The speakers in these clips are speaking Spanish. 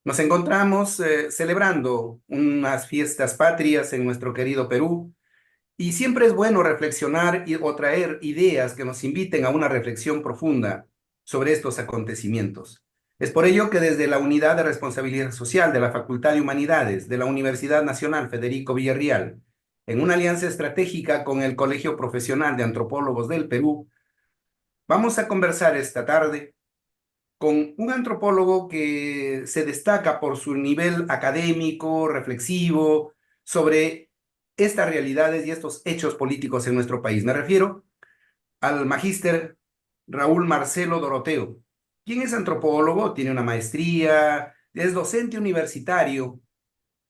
Nos encontramos celebrando unas fiestas patrias en nuestro querido Perú y siempre es bueno reflexionar o traer ideas que nos inviten a una reflexión profunda sobre estos acontecimientos. Es por ello que desde la Unidad de Responsabilidad Social de la Facultad de Humanidades de la Universidad Nacional Federico Villarreal, en una alianza estratégica con el Colegio Profesional de Antropólogos del Perú, vamos a conversar esta tarde con un antropólogo que se destaca por su nivel académico, reflexivo, sobre estas realidades y estos hechos políticos en nuestro país. Me refiero al magíster Raúl Marcelo Doroteo, quien es antropólogo, tiene una maestría, es docente universitario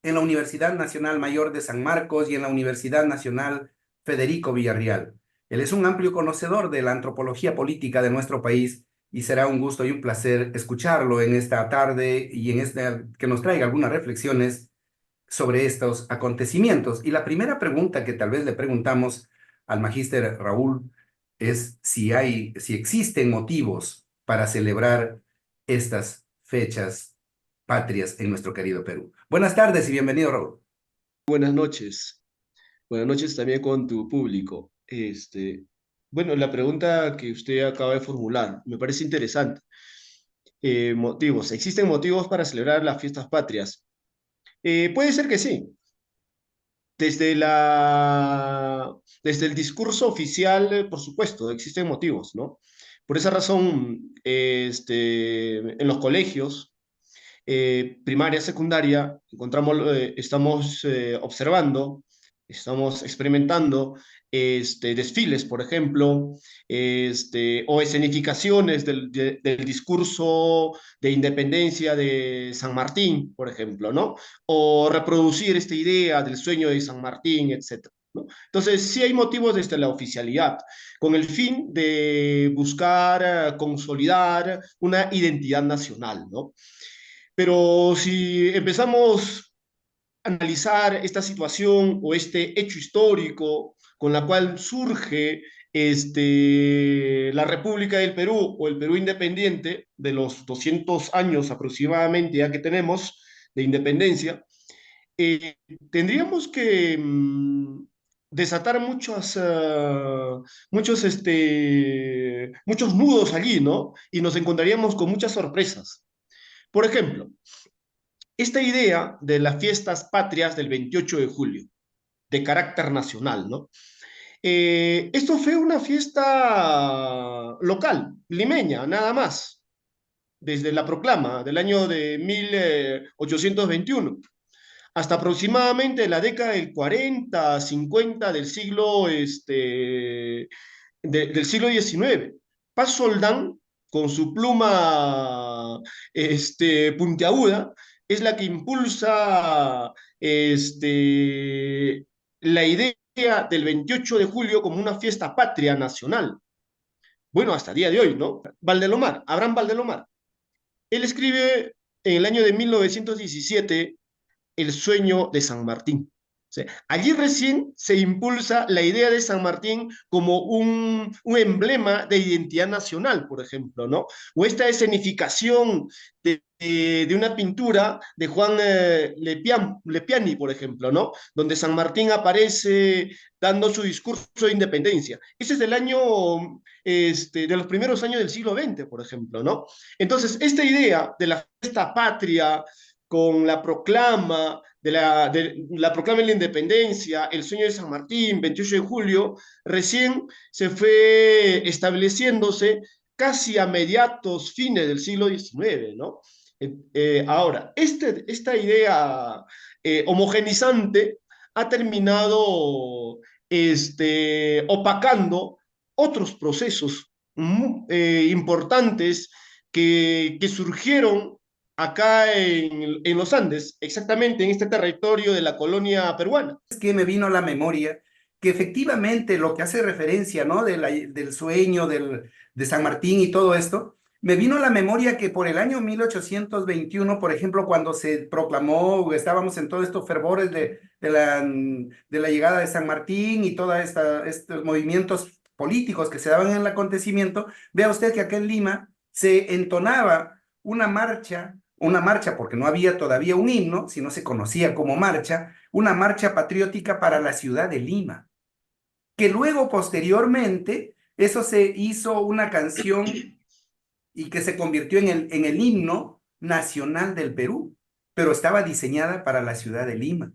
en la Universidad Nacional Mayor de San Marcos y en la Universidad Nacional Federico Villarreal. Él es un amplio conocedor de la antropología política de nuestro país y será un gusto y un placer escucharlo en esta tarde y en que nos traiga algunas reflexiones sobre estos acontecimientos. Y la primera pregunta que tal vez le preguntamos al magíster Raúl es si existen motivos para celebrar estas fechas patrias en nuestro querido Perú. Buenas tardes y bienvenido, Raúl. Buenas noches. Buenas noches también con tu público. Bueno, la pregunta que usted acaba de formular me parece interesante. Motivos. ¿Existen motivos para celebrar las fiestas patrias? Puede ser que sí. Desde el discurso oficial, por supuesto, existen motivos, ¿no? Por esa razón, en los colegios, primaria, secundaria, estamos observando, estamos experimentando desfiles, por ejemplo, o escenificaciones del discurso de independencia de San Martín, por ejemplo, ¿no? O reproducir esta idea del sueño de San Martín, etcétera, ¿no? Entonces, sí hay motivos desde la oficialidad, con el fin de buscar consolidar una identidad nacional, ¿no? Pero si empezamos a analizar esta situación o este hecho histórico con la cual surge la República del Perú o el Perú independiente de los 200 años aproximadamente ya que tenemos de independencia, eh, tendríamos que desatar muchos nudos allí, ¿no? Y nos encontraríamos con muchas sorpresas. Por ejemplo, esta idea de las fiestas patrias del 28 de julio, de carácter nacional, ¿no? Esto fue una fiesta local, limeña, nada más, desde la proclama del año de 1821 hasta aproximadamente la década del 40, 50 del siglo XIX. Paz Soldán, con su pluma puntiaguda, es la que impulsa la idea del 28 de julio como una fiesta patria nacional. Bueno, hasta el día de hoy, ¿no? Valdelomar, Abraham Valdelomar. Él escribe en el año de 1917 El sueño de San Martín. O sea, allí recién se impulsa la idea de San Martín como un emblema de identidad nacional, por ejemplo, ¿no? O esta escenificación de una pintura de Juan Lepiani, por ejemplo, ¿no? Donde San Martín aparece dando su discurso de independencia. Ese es del año, de los primeros años del siglo XX, por ejemplo, ¿no? Entonces, esta idea de la fiesta patria, con la proclama de la independencia, el sueño de San Martín, 28 de julio, recién se fue estableciéndose casi a mediados, fines del siglo XIX, ¿no? Ahora, esta idea homogenizante ha terminado opacando otros procesos importantes que surgieron acá en los Andes, exactamente en este territorio de la colonia peruana. Es que me vino a la memoria que efectivamente lo que hace referencia, ¿no? Del sueño de San Martín y todo esto, me vino a la memoria que por el año 1821, por ejemplo, cuando se proclamó, estábamos en todos estos fervores de la llegada de San Martín y todos estos movimientos políticos que se daban en el acontecimiento, vea usted que acá en Lima se entonaba una marcha, una marcha, porque no había todavía un himno, sino se conocía como marcha, una marcha patriótica para la ciudad de Lima, que luego posteriormente eso se hizo una canción y que se convirtió en el himno nacional del Perú, pero estaba diseñada para la ciudad de Lima.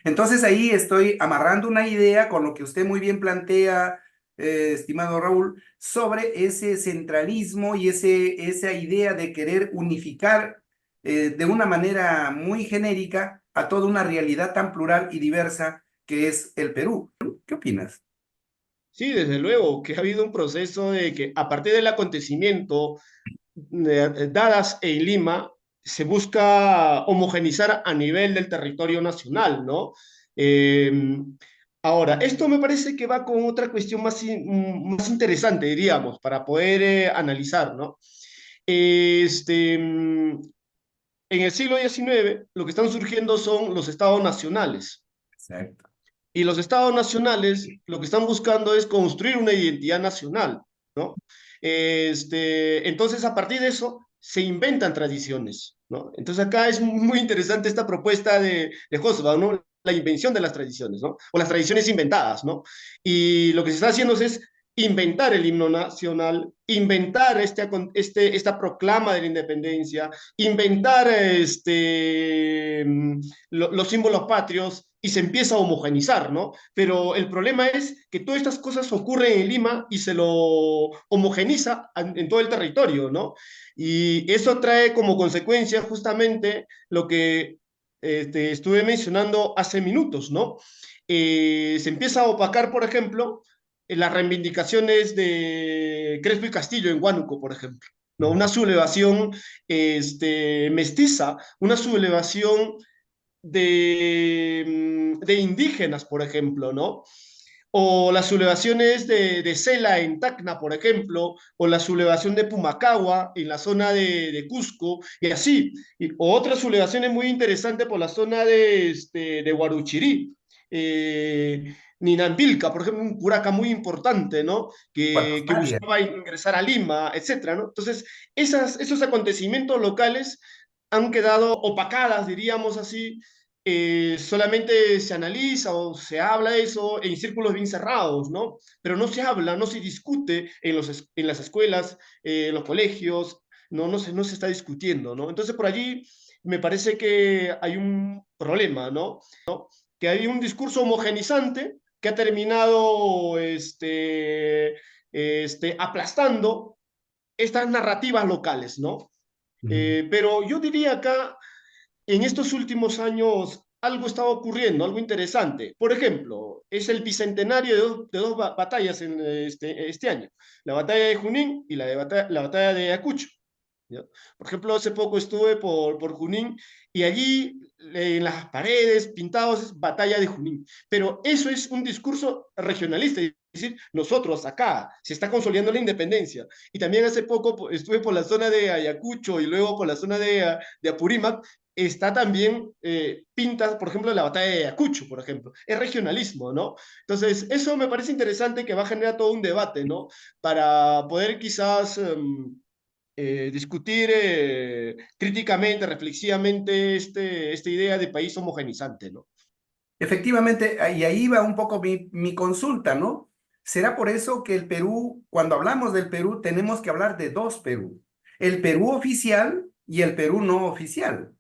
Entonces ahí estoy amarrando una idea con lo que usted muy bien plantea, estimado Raúl, sobre ese centralismo y esa idea de querer unificar de una manera muy genérica a toda una realidad tan plural y diversa que es el Perú. ¿Qué opinas? Sí, desde luego que ha habido un proceso de que a partir del acontecimiento dadas en Lima, se busca homogenizar a nivel del territorio nacional, ¿no? Eh, Ahora, esto me parece que va con otra cuestión más interesante, diríamos, para poder analizar, ¿no? En el siglo XIX, lo que están surgiendo son los estados nacionales. Exacto. Y los estados nacionales lo que están buscando es construir una identidad nacional, ¿no? Entonces, a partir de eso, se inventan tradiciones, ¿no? Entonces, acá es muy interesante esta propuesta de Hobsbawm, ¿no? La invención de las tradiciones, ¿no? O las tradiciones inventadas, ¿no? Y lo que se está haciendo es inventar el himno nacional, inventar esta proclama de la independencia, inventar los símbolos patrios y se empieza a homogenizar, ¿no? Pero el problema es que todas estas cosas ocurren en Lima y se lo homogeniza en todo el territorio, ¿no? Y eso trae como consecuencia justamente lo que estuve mencionando hace minutos, ¿no? Se empieza a opacar, por ejemplo, las reivindicaciones de Crespo y Castillo en Huánuco, por ejemplo. ¿No? Una sublevación mestiza, una sublevación de indígenas, por ejemplo, ¿no? O las sublevaciones de Cela en Tacna, por ejemplo, o la sublevación de Pumacagua en la zona de Cusco, y así. O otras sublevaciones muy interesantes por la zona de Huaruchirí. Ninambilca, por ejemplo, un curaca muy importante, ¿no? Puerto Que Salia. buscaba ingresar a Lima, etcétera, ¿no? Entonces, esos acontecimientos locales han quedado opacadas, diríamos así, solamente se analiza o se habla de eso en círculos bien cerrados, ¿no? Pero no se habla, no se discute en las escuelas, en los colegios, no se está discutiendo, ¿no? Entonces por allí me parece que hay un problema, ¿no? Que hay un discurso homogenizante que ha terminado aplastando estas narrativas locales, ¿no? Pero yo diría acá en estos últimos años algo estaba ocurriendo, algo interesante. Por ejemplo, es el bicentenario de dos batallas en este año, la batalla de Junín y la batalla de Ayacucho. ¿Ya? Por ejemplo, hace poco estuve por Junín y allí en las paredes pintados es batalla de Junín. Pero eso es un discurso regionalista, es decir, nosotros acá se está consolidando la independencia. Y también hace poco estuve por la zona de Ayacucho y luego por la zona de Apurímac, está también pinta, por ejemplo, la batalla de Ayacucho, por ejemplo. Es regionalismo, ¿no? Entonces, eso me parece interesante que va a generar todo un debate, ¿no? Para poder quizás discutir críticamente, reflexivamente, esta idea de país homogenizante, ¿no? Efectivamente, y ahí va un poco mi consulta, ¿no? ¿Será por eso que el Perú, cuando hablamos del Perú, tenemos que hablar de dos Perú? El Perú oficial y el Perú no oficial.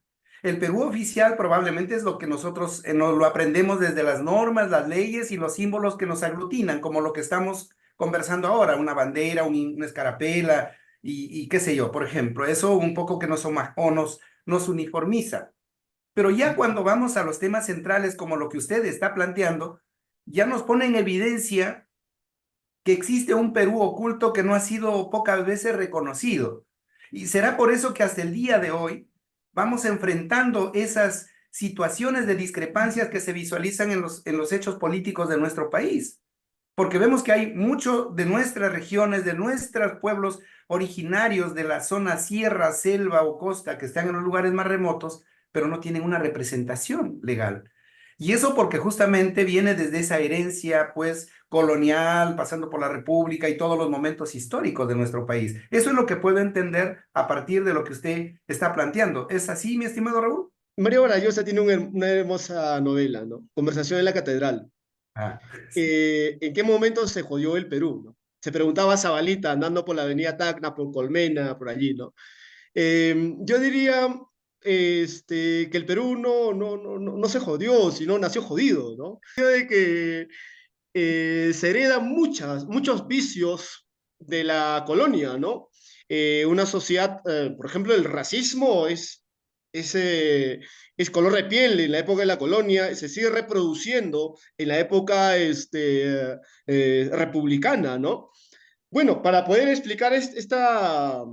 El Perú oficial probablemente es lo que nosotros nos lo aprendemos desde las normas, las leyes y los símbolos que nos aglutinan, como lo que estamos conversando ahora, una bandera, una escarapela y qué sé yo, por ejemplo. Eso un poco que nos uniformiza. Pero ya cuando vamos a los temas centrales como lo que usted está planteando, ya nos pone en evidencia que existe un Perú oculto que no ha sido pocas veces reconocido. Y será por eso que hasta el día de hoy vamos enfrentando esas situaciones de discrepancias que se visualizan en los hechos políticos de nuestro país. Porque vemos que hay mucho de nuestras regiones, de nuestros pueblos originarios de la zona sierra, selva o costa que están en los lugares más remotos, pero no tienen una representación legal. Y eso porque justamente viene desde esa herencia, pues, colonial, pasando por la República y todos los momentos históricos de nuestro país. Eso es lo que puedo entender a partir de lo que usted está planteando. ¿Es así, mi estimado Raúl? Mario Vargallosa tiene una hermosa novela, ¿no? Conversación en la Catedral. Ah, ¿En qué momento se jodió el Perú, ¿no? Se preguntaba Zabalita andando por la avenida Tacna, por Colmena, por allí, ¿no? Yo diría que el Perú no se jodió, sino nació jodido, ¿no? De que se heredan muchos vicios de la colonia, ¿no? Una sociedad, por ejemplo, el racismo es, eh, es color de piel en la época de la colonia, se sigue reproduciendo en la época republicana, ¿no? Bueno, para poder explicar esta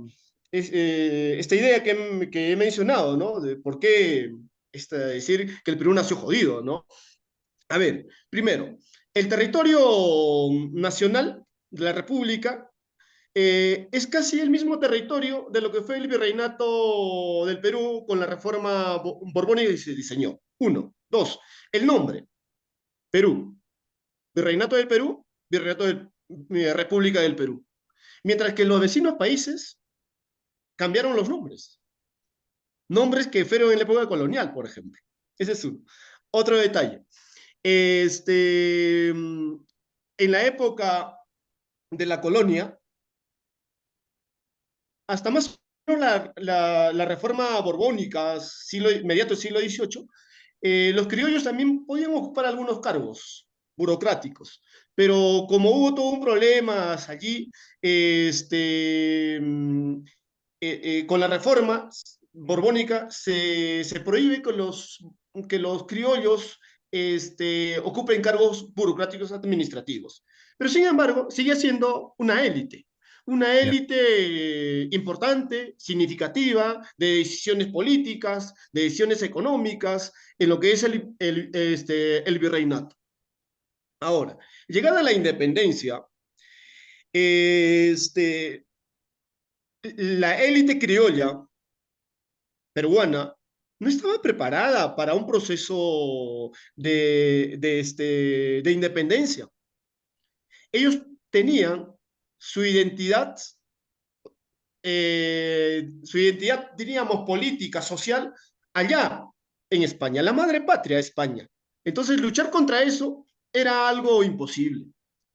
idea que he mencionado, ¿no? De por qué decir que el Perú nació jodido, ¿no? A ver, primero, el territorio nacional de la República es casi el mismo territorio de lo que fue el virreinato del Perú con la reforma borbónica que se diseñó. Uno. Dos, el nombre, Perú. Virreinato del Perú, Virreinato de República del Perú. Mientras que los vecinos países cambiaron los nombres. Nombres que fueron en la época colonial, por ejemplo. Ese es uno. Otro detalle. En la época de la colonia, hasta más o menos la reforma borbónica, mediato del siglo XVIII, los criollos también podían ocupar algunos cargos burocráticos, pero como hubo todo un problema allí, con la reforma borbónica se prohíbe que los criollos ocupen cargos burocráticos administrativos. Pero sin embargo, sigue siendo una ya. élite importante, significativa, de decisiones políticas, de decisiones económicas, en lo que es el virreinato. Ahora, llegada la independencia, este, la élite criolla peruana no estaba preparada para un proceso de independencia. Ellos tenían su identidad, su identidad, diríamos, política, social, allá en España, la madre patria de España. Entonces, luchar contra eso era algo imposible.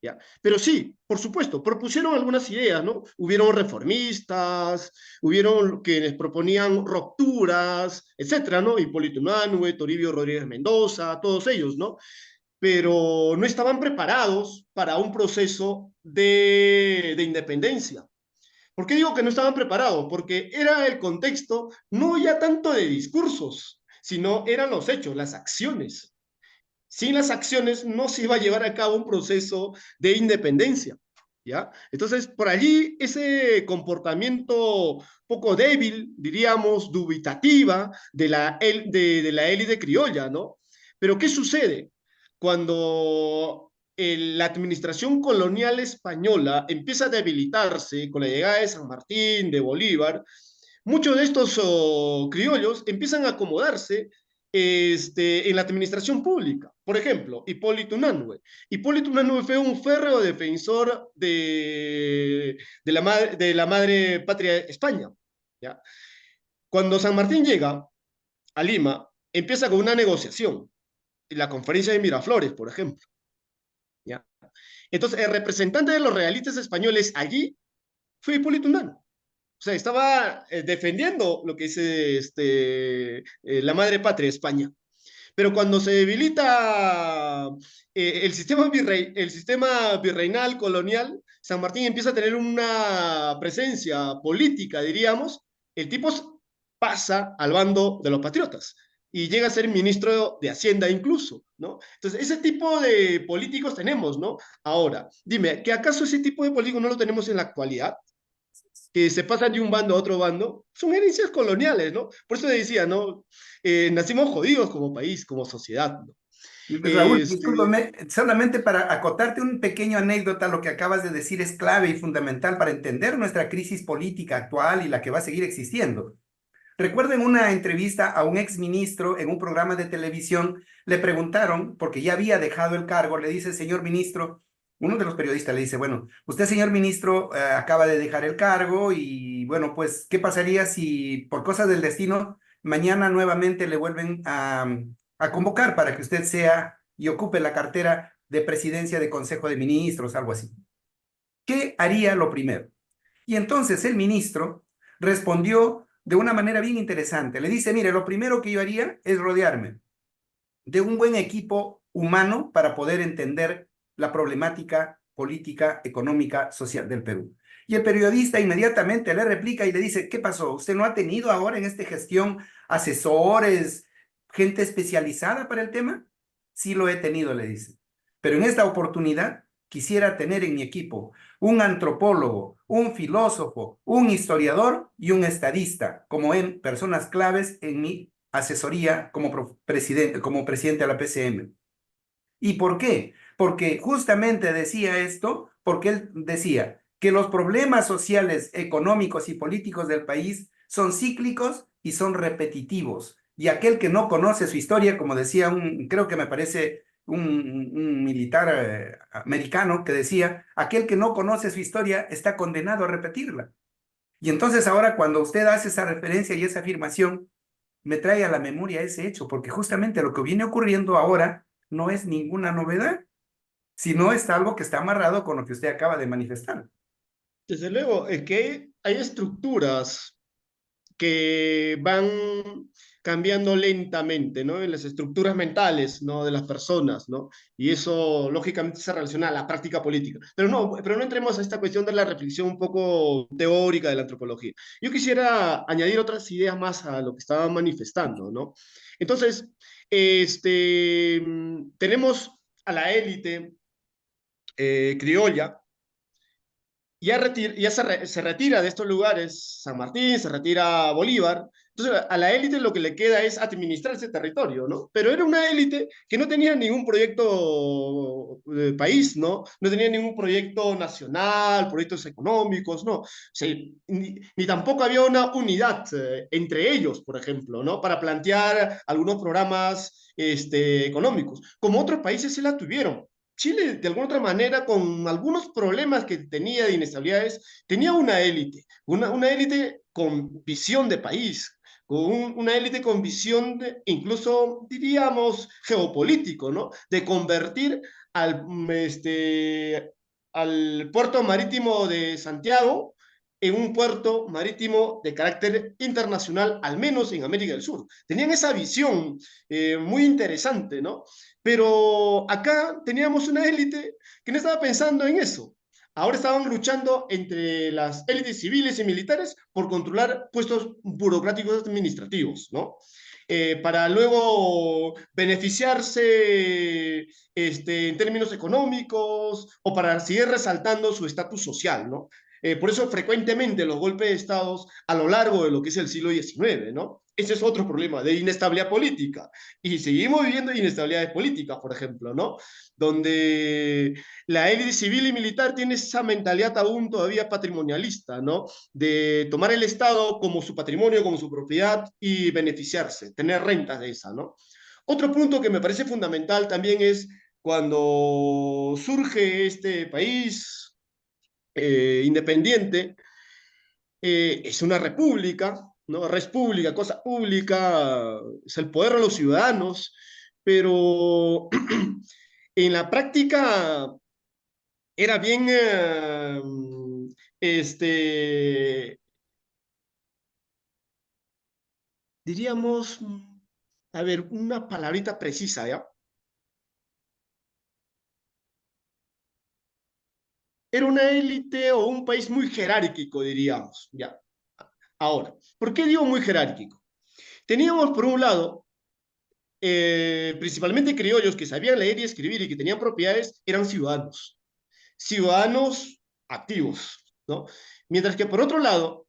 ¿Ya? Pero sí, por supuesto, propusieron algunas ideas, ¿no? Hubieron reformistas, hubieron quienes proponían rupturas, etcétera, ¿no? Hipólito Unanue, Toribio Rodríguez Mendoza, todos ellos, ¿no? Pero no estaban preparados para un proceso de independencia. ¿Por qué digo que no estaban preparados? Porque era el contexto no ya tanto de discursos, sino eran los hechos, las acciones. Sin las acciones no se iba a llevar a cabo un proceso de independencia, ¿ya? Entonces, por allí ese comportamiento poco débil, diríamos, dubitativa de la élite criolla, ¿no? Pero ¿qué sucede? Cuando la administración colonial española empieza a debilitarse con la llegada de San Martín, de Bolívar, muchos de estos criollos empiezan a acomodarse en la administración pública. Por ejemplo, Hipólito Unanue. Hipólito Unanue fue un férreo defensor de la madre patria España. ¿Ya? Cuando San Martín llega a Lima, empieza con una negociación, la conferencia de Miraflores, por ejemplo. ¿Ya? Entonces, el representante de los realistas españoles allí fue Hipólito Unanue. O sea, estaba defendiendo lo que es la madre patria, España. Pero cuando se debilita el sistema virreinal colonial, San Martín empieza a tener una presencia política, diríamos, el tipo pasa al bando de los patriotas y llega a ser ministro de Hacienda incluso, ¿no? Entonces, ese tipo de políticos tenemos, ¿no? Ahora, dime, ¿que acaso ese tipo de políticos no lo tenemos en la actualidad? Que se pasan de un bando a otro bando, son herencias coloniales, ¿no? Por eso decía, ¿no? Nacimos jodidos como país, como sociedad, ¿no? Raúl, Este, discúlpame, solamente para acotarte un pequeño anécdota, lo que acabas de decir es clave y fundamental para entender nuestra crisis política actual y la que va a seguir existiendo. Recuerdo en una entrevista a un exministro en un programa de televisión, le preguntaron, porque ya había dejado el cargo, le dice, señor ministro, uno de los periodistas le dice, bueno, usted, señor ministro, acaba de dejar el cargo y bueno, pues, ¿qué pasaría si por cosas del destino mañana nuevamente le vuelven a convocar para que usted sea y ocupe la cartera de presidencia de Consejo de Ministros, algo así? ¿Qué haría lo primero? Y entonces el ministro respondió de una manera bien interesante. Le dice, mire, lo primero que yo haría es rodearme de un buen equipo humano para poder entender la problemática política, económica, social del Perú. Y el periodista inmediatamente le replica y le dice, ¿qué pasó? ¿Usted no ha tenido ahora en esta gestión asesores, gente especializada para el tema? Sí lo he tenido, le dice. Pero en esta oportunidad quisiera tener en mi equipo un antropólogo, un filósofo, un historiador y un estadista como en personas claves en mi asesoría como presidente de la PCM. ¿Y por qué? Porque justamente decía esto, porque él decía que los problemas sociales, económicos y políticos del país son cíclicos y son repetitivos. Y aquel que no conoce su historia, como decía creo que me parece un militar americano que decía, aquel que no conoce su historia está condenado a repetirla. Y entonces ahora cuando usted hace esa referencia y esa afirmación, me trae a la memoria ese hecho, porque justamente lo que viene ocurriendo ahora no es ninguna novedad, sino es algo que está amarrado con lo que usted acaba de manifestar. Desde luego, es que hay estructuras que van cambiando lentamente, ¿no? En las estructuras mentales, ¿no? De las personas, ¿no? Y eso, lógicamente, se relaciona a la práctica política. Pero no entremos a esta cuestión de la reflexión un poco teórica de la antropología. Yo quisiera añadir otras ideas más a lo que estaba manifestando, ¿no? Entonces, tenemos a la élite criolla, se retira de estos lugares, San Martín, se retira Bolívar. Entonces, a la élite lo que le queda es administrar ese territorio, ¿no? Pero era una élite que no tenía ningún proyecto de país, ¿no? No tenía ningún proyecto nacional, proyectos económicos, ¿no? O sea, ni tampoco había una unidad entre ellos, por ejemplo, ¿no? Para plantear algunos programas económicos, como otros países se la tuvieron. Chile, de alguna otra manera, con algunos problemas que tenía de inestabilidades, tenía una élite con visión de país, una élite con visión de, incluso, diríamos, geopolítico, ¿no? De convertir al, al puerto marítimo de Santiago en un puerto marítimo de carácter internacional, al menos en América del Sur. Tenían esa visión muy interesante, ¿no? Pero acá teníamos una élite que no estaba pensando en eso. Ahora estaban luchando entre las élites civiles y militares por controlar puestos burocráticos administrativos, ¿no? Para luego beneficiarse en términos económicos o para seguir resaltando su estatus social, ¿no? Por eso frecuentemente los golpes de Estados a lo largo de lo que es el siglo XIX, ¿no? Ese es otro problema de inestabilidad política. Y seguimos viviendo inestabilidades políticas, por ejemplo, ¿no? Donde la élite civil y militar tiene esa mentalidad aún todavía patrimonialista, ¿no? De tomar el Estado como su patrimonio, como su propiedad y beneficiarse, tener rentas de esa, ¿no? Otro punto que me parece fundamental también es cuando surge este país independiente, es una república, ¿no? Res pública, cosa pública, es el poder de los ciudadanos, pero en la práctica era bien, este, diríamos, a ver, una palabrita precisa, ¿ya? Era una élite o un país muy jerárquico, diríamos, ¿ya? Ahora, ¿por qué digo muy jerárquico? Teníamos, por un lado, principalmente criollos que sabían leer y escribir y que tenían propiedades, eran ciudadanos activos, ¿no? Mientras que por otro lado,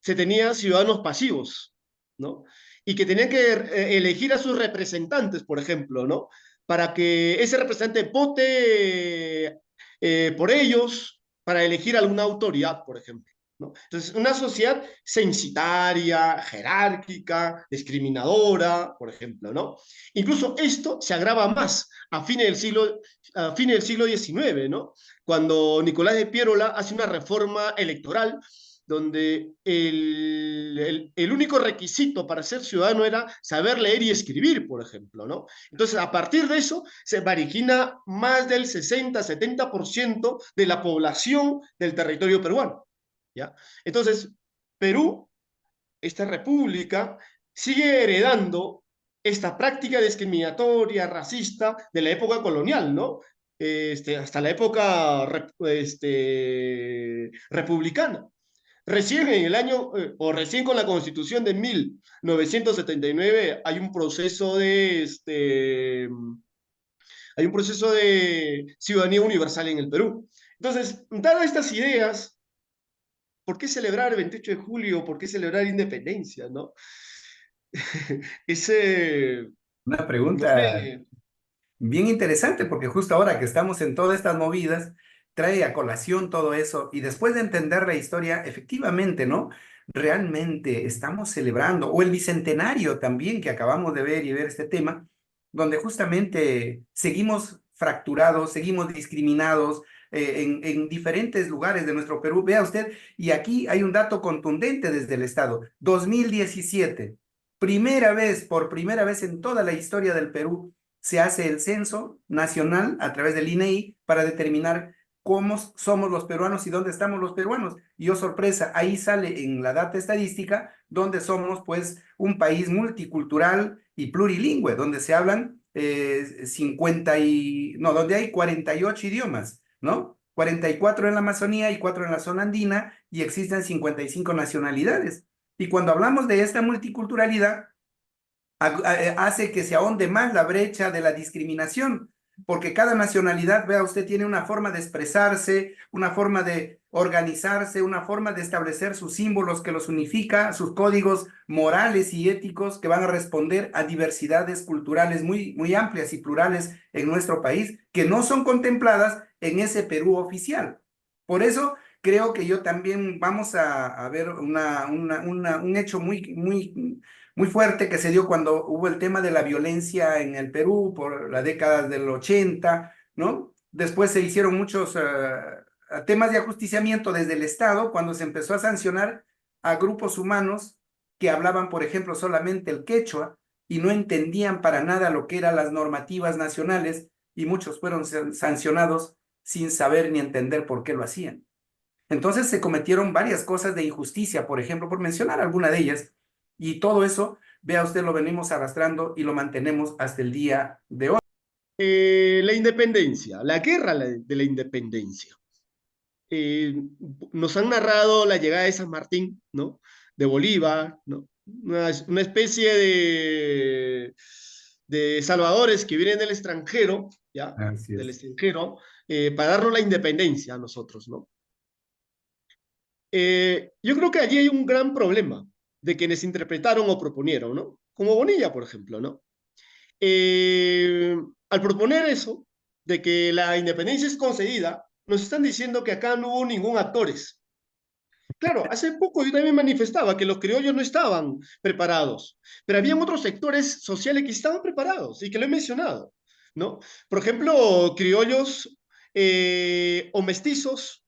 se tenían ciudadanos pasivos, ¿no? Y que tenían que elegir a sus representantes, por ejemplo, ¿no? Para que ese representante vote por ellos para elegir alguna autoridad, por ejemplo. ¿no? Entonces, una sociedad censitaria, jerárquica, discriminadora, por ejemplo, ¿no? Incluso esto se agrava más a fines del siglo XIX, ¿no? Cuando Nicolás de Piérola hace una reforma electoral donde el único requisito para ser ciudadano era saber leer y escribir, por ejemplo, ¿no? Entonces, a partir de eso, se margina más del 60-70% de la población del territorio peruano, ¿ya? Entonces, Perú, esta república, sigue heredando esta práctica discriminatoria, racista de la época colonial, ¿no? Hasta la época republicana. Recién en el año, o recién con la constitución de 1979, hay un proceso de ciudadanía universal en el Perú. Entonces, dadas estas ideas, ¿por qué celebrar el 28 de julio? ¿Por qué celebrar independencia? ¿No? Ese, Una no pregunta sé, bien interesante porque justo ahora que estamos en todas estas movidas, trae a colación todo eso y después de entender la historia, efectivamente, ¿no? Realmente estamos celebrando, o el bicentenario también que acabamos de ver y ver este tema, donde justamente seguimos fracturados, seguimos discriminados en diferentes lugares de nuestro Perú. Vea usted, y aquí hay un dato contundente desde el Estado, 2017, por primera vez en toda la historia del Perú se hace el censo nacional a través del INEI para determinar cómo somos los peruanos y dónde estamos los peruanos. Y oh sorpresa, ahí sale en la data estadística donde somos pues un país multicultural y plurilingüe, donde se hablan 50 y, no, donde hay 48 idiomas, ¿no? 44 en la Amazonía y 4 en la zona andina y existen 55 nacionalidades. Y cuando hablamos de esta multiculturalidad, hace que se ahonde más la brecha de la discriminación, porque cada nacionalidad, vea usted, tiene una forma de expresarse, una forma de organizarse, una forma de establecer sus símbolos que los unifica, sus códigos morales y éticos que van a responder a diversidades culturales muy, muy amplias y plurales en nuestro país, que no son contempladas en ese Perú oficial. Por eso creo que yo también vamos a ver un hecho muy, muy muy fuerte que se dio cuando hubo el tema de la violencia en el Perú por la década del 80, ¿no? Después se hicieron muchos temas de ajusticiamiento desde el Estado cuando se empezó a sancionar a grupos humanos que hablaban, por ejemplo, solamente el quechua y no entendían para nada lo que eran las normativas nacionales y muchos fueron sancionados sin saber ni entender por qué lo hacían. Entonces se cometieron varias cosas de injusticia, por ejemplo, por mencionar alguna de ellas, y todo eso, vea usted, lo venimos arrastrando y lo mantenemos hasta el día de hoy. la independencia, la guerra de la independencia. Eh, Nos han narrado la llegada de San Martín, ¿no? De Bolívar, ¿no? Una especie de salvadores que vienen del extranjero, ¿ya? Así Del es. extranjero, para darnos la independencia a nosotros, ¿no? Yo creo que allí hay un gran problema de quienes interpretaron o proponieron, ¿no? Como Bonilla, por ejemplo, ¿no? Eh, Al proponer eso, de que la independencia es concedida, nos están diciendo que acá no hubo ningún actores. Claro, hace poco yo también manifestaba que los criollos no estaban preparados, pero habían otros sectores sociales que estaban preparados y que lo he mencionado, ¿no? Por ejemplo, criollos o mestizos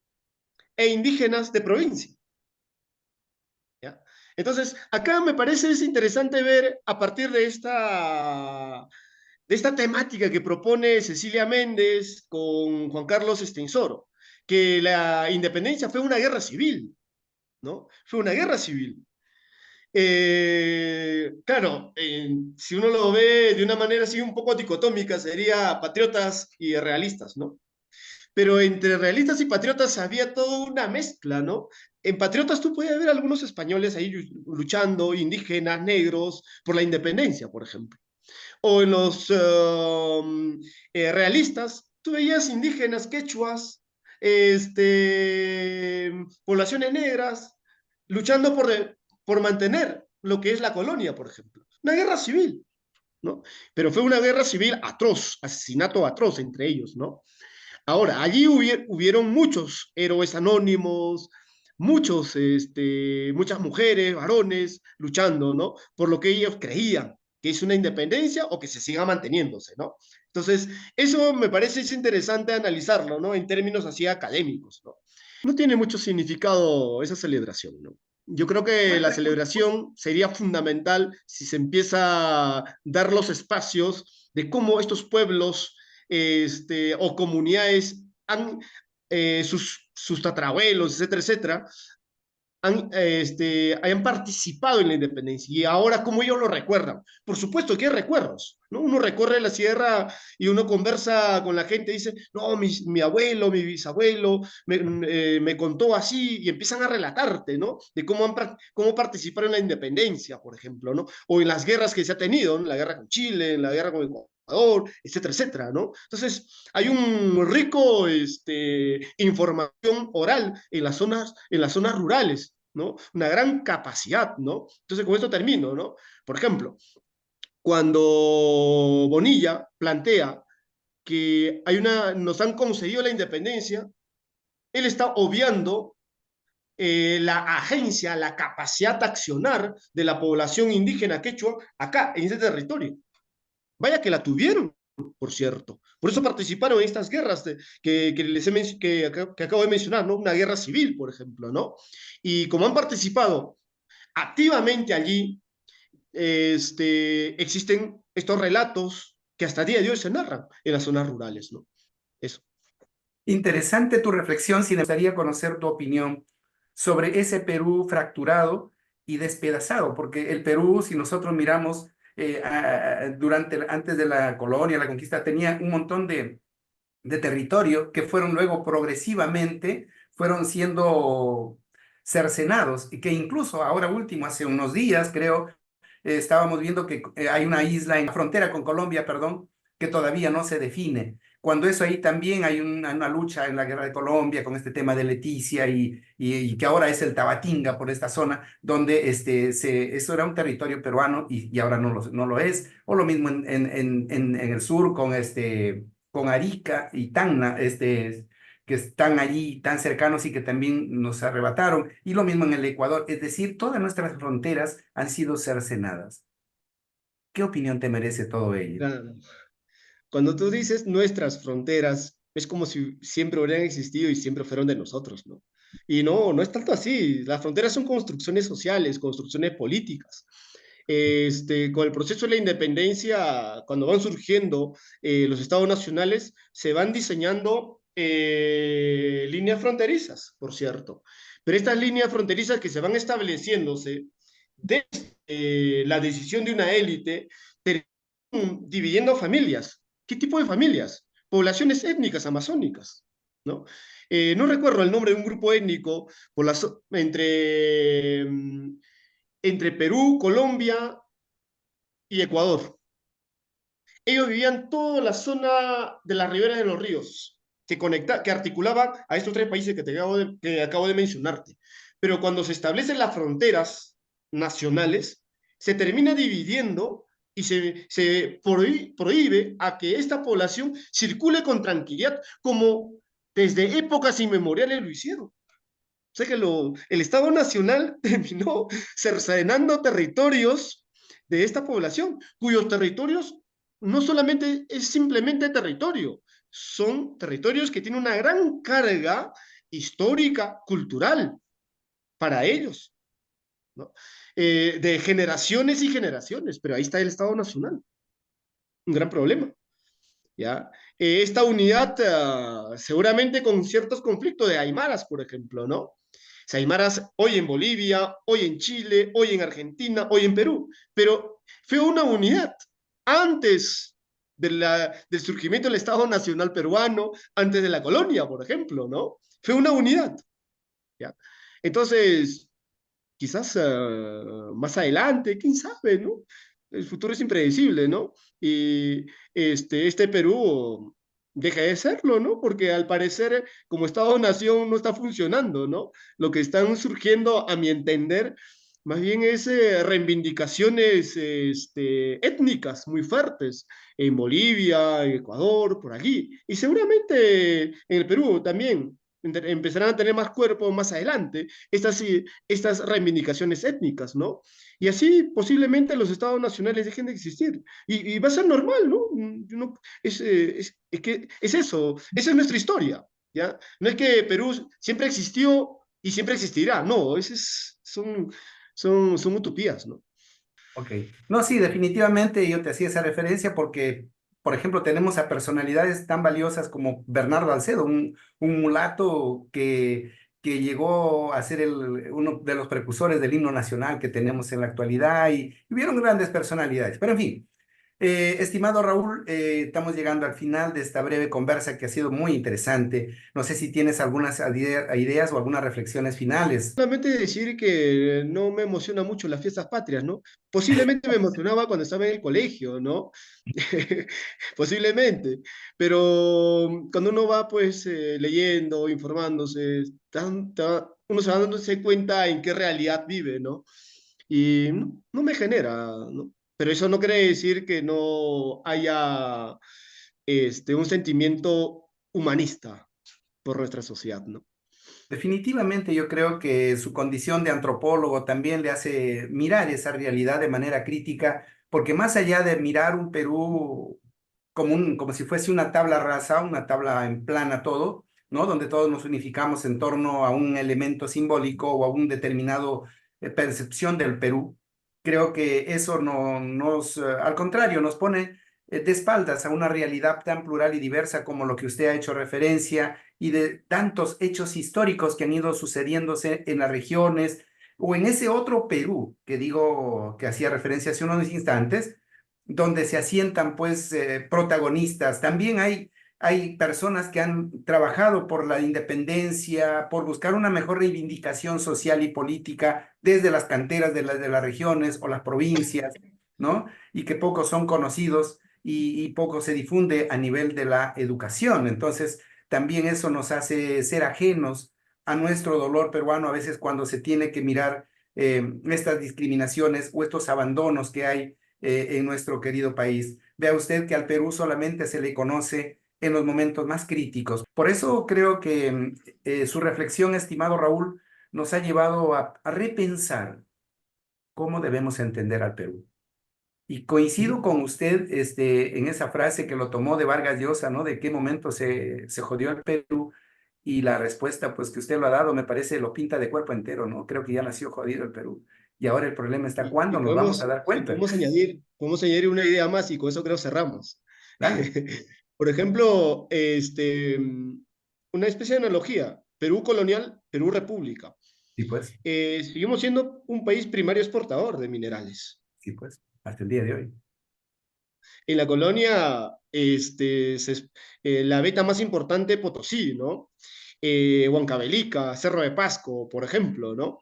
e indígenas de provincia. ¿Ya? Entonces, acá me parece es interesante ver a partir de esta temática que propone Cecilia Méndez con Juan Carlos Estensoro, que la independencia fue una guerra civil, ¿no? Fue una guerra civil. Claro, si uno lo ve de una manera así un poco dicotómica, sería patriotas y realistas, ¿no? Pero entre realistas y patriotas había toda una mezcla, ¿no? En patriotas tú podías ver algunos españoles ahí luchando, indígenas, negros, por la independencia, por ejemplo. O en los realistas, tú veías indígenas, quechuas, poblaciones negras, luchando por mantener lo que es la colonia, por ejemplo. Una guerra civil, ¿no? Pero fue una guerra civil atroz, asesinato atroz entre ellos, ¿no? Ahora, allí hubieron muchos héroes anónimos, muchas mujeres, varones, luchando, ¿no? Por lo que ellos creían, que es una independencia o que se siga manteniéndose, ¿no? Entonces, eso me parece es interesante analizarlo, ¿no? En términos así académicos, ¿no? No tiene mucho significado esa celebración, ¿no? Yo creo que la celebración sería fundamental si se empieza a dar los espacios de cómo estos pueblos o comunidades han, sus tatarabuelos, etcétera, etcétera, hayan participado en la independencia y ahora cómo ellos lo recuerdan. Por supuesto que hay recuerdos, ¿no? Uno recorre la sierra y uno conversa con la gente y dice, no, mi abuelo, mi bisabuelo me contó así y empiezan a relatarte, ¿no? De cómo participaron en la independencia, por ejemplo, ¿no? O en las guerras que se ha tenido, ¿no? La guerra con Chile, en la guerra con Ecuador, etcétera, etcétera, ¿no? Entonces, hay un rico información oral en las zonas rurales, ¿no? Una gran capacidad, ¿no? Entonces, con esto termino, ¿no? Por ejemplo, cuando Bonilla plantea que nos han concedido la independencia, él está obviando la agencia, la capacidad de accionar de la población indígena quechua acá, en ese territorio. Vaya que la tuvieron, por cierto. Por eso participaron en estas guerras que acabo de mencionar, ¿no? Una guerra civil, por ejemplo, ¿no? Y como han participado activamente allí, existen estos relatos que hasta el día de hoy se narran en las zonas rurales, ¿no? Eso. Interesante tu reflexión, si me gustaría conocer tu opinión sobre ese Perú fracturado y despedazado, porque el Perú, si nosotros miramos antes de la colonia, la conquista, tenía un montón de territorio que fueron luego progresivamente, fueron siendo cercenados y que incluso ahora último, hace unos días creo, estábamos viendo que hay una isla en la frontera con Colombia, perdón, que todavía no se define. Cuando eso ahí también hay una lucha en la guerra de Colombia con este tema de Leticia y que ahora es el Tabatinga por esta zona, donde eso era un territorio peruano y ahora no lo es. O lo mismo en el sur con Arica y Tacna, que están allí tan cercanos y que también nos arrebataron. Y lo mismo en el Ecuador, es decir, todas nuestras fronteras han sido cercenadas. ¿Qué opinión te merece todo ello? Claro. Cuando tú dices nuestras fronteras, es como si siempre hubieran existido y siempre fueron de nosotros, ¿no? Y no, no es tanto así. Las fronteras son construcciones sociales, construcciones políticas. Con el proceso de la independencia, cuando van surgiendo los estados nacionales, se van diseñando líneas fronterizas, por cierto. Pero estas líneas fronterizas que se van estableciéndose desde la decisión de una élite, dividiendo familias. ¿Qué tipo de familias? Poblaciones étnicas amazónicas, ¿no? No recuerdo el nombre de un grupo étnico entre Perú, Colombia y Ecuador. Ellos vivían toda la zona de las riberas de los ríos, que articulaba a estos tres países que acabo de mencionarte. Pero cuando se establecen las fronteras nacionales, se termina dividiendo y se prohíbe a que esta población circule con tranquilidad, como desde épocas inmemoriales lo hicieron. O sea que el Estado Nacional terminó cercenando territorios de esta población, cuyos territorios no solamente es simplemente territorio, son territorios que tienen una gran carga histórica, cultural para ellos, ¿no? De generaciones y generaciones, pero ahí está el Estado Nacional, un gran problema. ¿Ya? Esta unidad, seguramente con ciertos conflictos de aymaras, por ejemplo, ¿no? Aymaras hoy en Bolivia, hoy en Chile, hoy en Argentina, hoy en Perú, pero fue una unidad antes del surgimiento del Estado Nacional peruano, antes de la colonia, por ejemplo, ¿no? Fue una unidad, ¿ya? Entonces, quizás más adelante, quién sabe, ¿no? El futuro es impredecible, ¿no? Y este Perú deja de serlo, ¿no? Porque al parecer, como Estado-nación, no está funcionando, ¿no? Lo que están surgiendo, a mi entender, más bien es reivindicaciones étnicas muy fuertes en Bolivia, en Ecuador, por allí. Y seguramente en el Perú también. empezarán a tener más cuerpo más adelante estas reivindicaciones étnicas, ¿no? Y así posiblemente los estados nacionales dejen de existir. Y va a ser normal, ¿no? Es que es eso, esa es nuestra historia, ¿ya? No es que Perú siempre existió y siempre existirá, no, son utopías, ¿no? Ok. No, sí, definitivamente yo te hacía esa referencia porque, por ejemplo, tenemos a personalidades tan valiosas como Bernardo Alcedo, un mulato que llegó a ser uno de los precursores del himno nacional que tenemos en la actualidad y hubieron grandes personalidades. Pero en fin, estimado Raúl, estamos llegando al final de esta breve conversa que ha sido muy interesante. No sé si tienes algunas ideas o algunas reflexiones finales. Solamente decir que no me emociona mucho las fiestas patrias, ¿no? Posiblemente me emocionaba cuando estaba en el colegio, ¿no? Posiblemente, pero cuando uno va pues leyendo, informándose, uno se va dándose cuenta en qué realidad vive, ¿no? Y no me genera, ¿no? Pero eso no quiere decir que no haya un sentimiento humanista por nuestra sociedad, ¿no? Definitivamente yo creo que su condición de antropólogo también le hace mirar esa realidad de manera crítica, porque más allá de mirar un Perú como si fuese una tabla rasa, una tabla en plana todo, ¿no? Donde todos nos unificamos en torno a un elemento simbólico o a un determinado percepción del Perú, creo que eso no nos, al contrario, nos pone de espaldas a una realidad tan plural y diversa como lo que usted ha hecho referencia y de tantos hechos históricos que han ido sucediéndose en las regiones o en ese otro Perú que digo que hacía referencia hace unos instantes, donde se asientan pues protagonistas. También hay personas que han trabajado por la independencia, por buscar una mejor reivindicación social y política desde las canteras de las regiones o las provincias, ¿no? Y que pocos son conocidos y poco se difunde a nivel de la educación. Entonces, también eso nos hace ser ajenos a nuestro dolor peruano a veces cuando se tiene que mirar estas discriminaciones o estos abandonos que hay en nuestro querido país. Vea usted que al Perú solamente se le conoce en los momentos más críticos. Por eso creo que su reflexión, estimado Raúl, nos ha llevado a repensar cómo debemos entender al Perú. Y coincido con usted en esa frase que lo tomó de Vargas Llosa, ¿no? De qué momento se jodió el Perú. Y la respuesta, pues, que usted lo ha dado, me parece, lo pinta de cuerpo entero, ¿no? Creo que ya nació jodido el Perú. Y ahora el problema está Y cuándo nos vamos a dar y cuenta. podemos añadir una idea más y con eso creo cerramos. Dale. Por ejemplo, una especie de analogía, Perú colonial, Perú república. Sí, pues, Seguimos siendo un país primario exportador de minerales. sí, pues, hasta el día de hoy. En la colonia, la beta más importante, Potosí, ¿no? Huancavelica, Cerro de Pasco, por ejemplo, ¿no?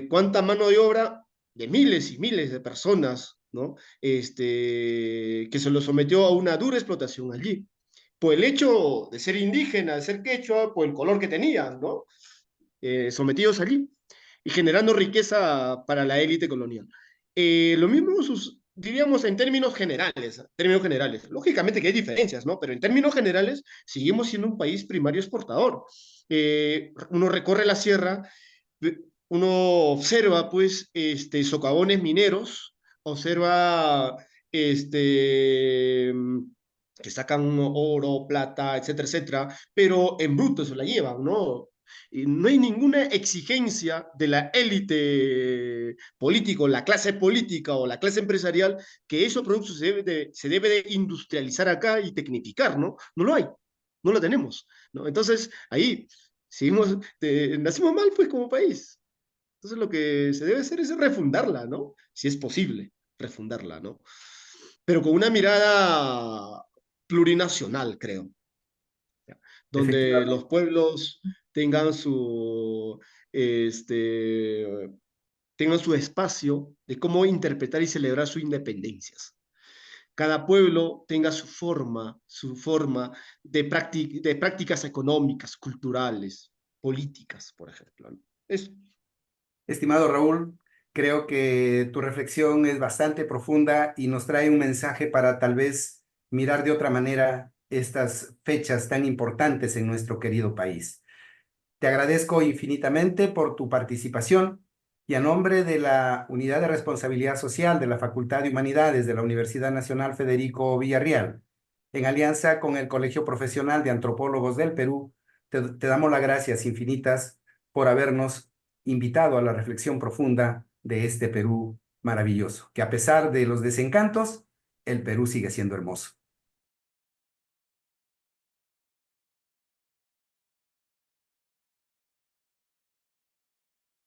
¿Cuánta mano de obra de miles y miles de personas, ¿no? Que se lo sometió a una dura explotación allí, por el hecho de ser indígena, de ser quechua, por el color que tenían, ¿no? Sometidos allí y generando riqueza para la élite colonial. Lo mismo diríamos en términos generales, términos generales. Lógicamente que hay diferencias, ¿no? Pero en términos generales seguimos siendo un país primario exportador. Uno recorre la sierra, uno observa pues socavones mineros, observa este, que sacan oro, plata, etcétera, etcétera, pero en bruto se la llevan, ¿no? Y no hay ninguna exigencia de la élite política, la clase política o la clase empresarial que esos productos se debe de industrializar acá y tecnificar, ¿no? No lo hay, no lo tenemos, ¿no? Entonces, ahí seguimos, nacimos mal pues como país. Entonces lo que se debe hacer es refundarla, ¿no? Si es posible, refundarla, ¿no? Pero con una mirada plurinacional, creo, ¿ya? Donde Efectivamente. los pueblos tengan este, tengan su espacio de cómo interpretar y celebrar sus independencias. Cada pueblo tenga su forma de prácticas económicas, culturales, políticas, por ejemplo, ¿no? Es Estimado Raúl, creo que tu reflexión es bastante profunda y nos trae un mensaje para tal vez mirar de otra manera estas fechas tan importantes en nuestro querido país. Te agradezco infinitamente por tu participación y a nombre de la Unidad de Responsabilidad Social de la Facultad de Humanidades de la Universidad Nacional Federico Villarreal, en alianza con el Colegio Profesional de Antropólogos del Perú, te damos las gracias infinitas por habernos invitado a la reflexión profunda de este Perú maravilloso, que a pesar de los desencantos, el Perú sigue siendo hermoso.